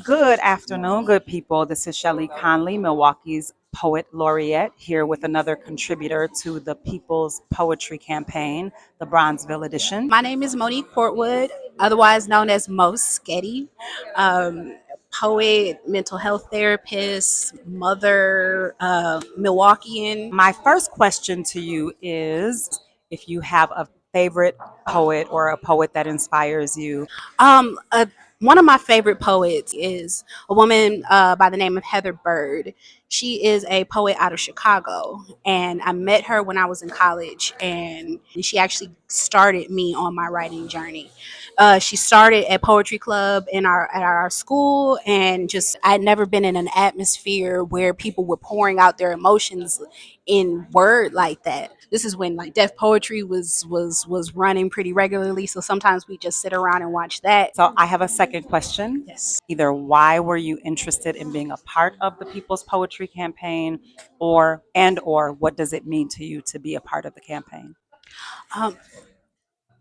Good afternoon, good people. This is Shelly Conley, Milwaukee's Poet Laureate, here with another contributor to the People's Poetry Campaign, the Bronzeville Edition. My name is Monique Portwood, otherwise known as MoeSghetti. Poet, mental health therapist, mother, Milwaukeean. My first question to you is if you have a favorite poet or a poet that inspires you. Um, uh, One of my favorite poets is a woman by the name of Heather Bird. She is a poet out of Chicago, and I met her when I was in college, and she actually started me on my writing journey. She started at poetry club in our school, and just I'd never been in an atmosphere where people were pouring out their emotions in word like that. This is when like deaf poetry was running pretty regularly, so sometimes we just sit around and watch that. So I have a second question. Yes. Either why were you interested in being a part of the People's Poetry Campaign or what does it mean to you to be a part of the campaign? Um,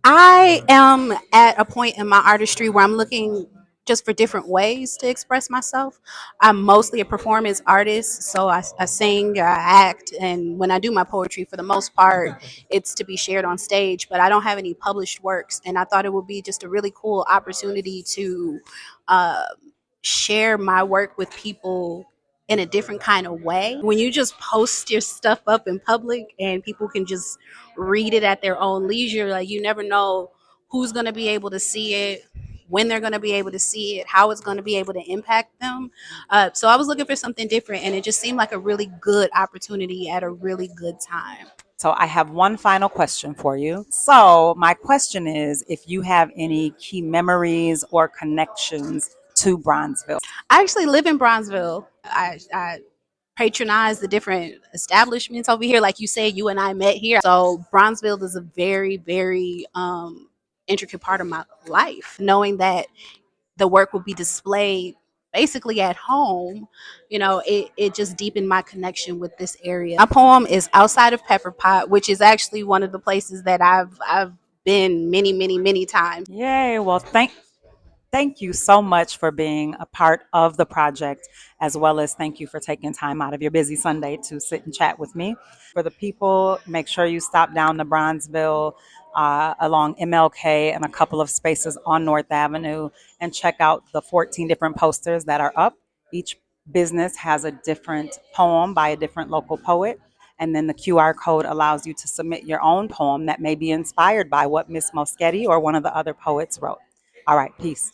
I am at a point in my artistry where I'm looking just for different ways to express myself. I'm mostly a performance artist, so I sing, I act, and when I do my poetry, for the most part, it's to be shared on stage. But I don't have any published works, and I thought it would be just a really cool opportunity to uh, share my work with people in a different kind of way. When you just post your stuff up in public and people can just read it at their own leisure, like you never know who's going to be able to see it, when they're going to be able to see it, how it's going to be able to impact them. So I was looking for something different, and it just seemed like a really good opportunity at a really good time. So I have one final question for you. So my question is if you have any key memories or connections to Bronzeville. I actually live in Bronzeville. I patronize the different establishments over here. Like you said, you and I met here. So Bronzeville is a very, very intricate part of my life. Knowing that the work will be displayed basically at home, it just deepened my connection with this area. My poem is outside of Pepper Pot, which is actually one of the places that I've been many, many, many times. Yay. Well, thank you so much for being a part of the project, as well as thank you for taking time out of your busy Sunday to sit and chat with me. For the people, make sure you stop down to Bronzeville along MLK and a couple of spaces on North Avenue and check out the 14 different posters that are up. Each business has a different poem by a different local poet. And then the QR code allows you to submit your own poem that may be inspired by what Miss MoeSghetti or one of the other poets wrote. All right, peace.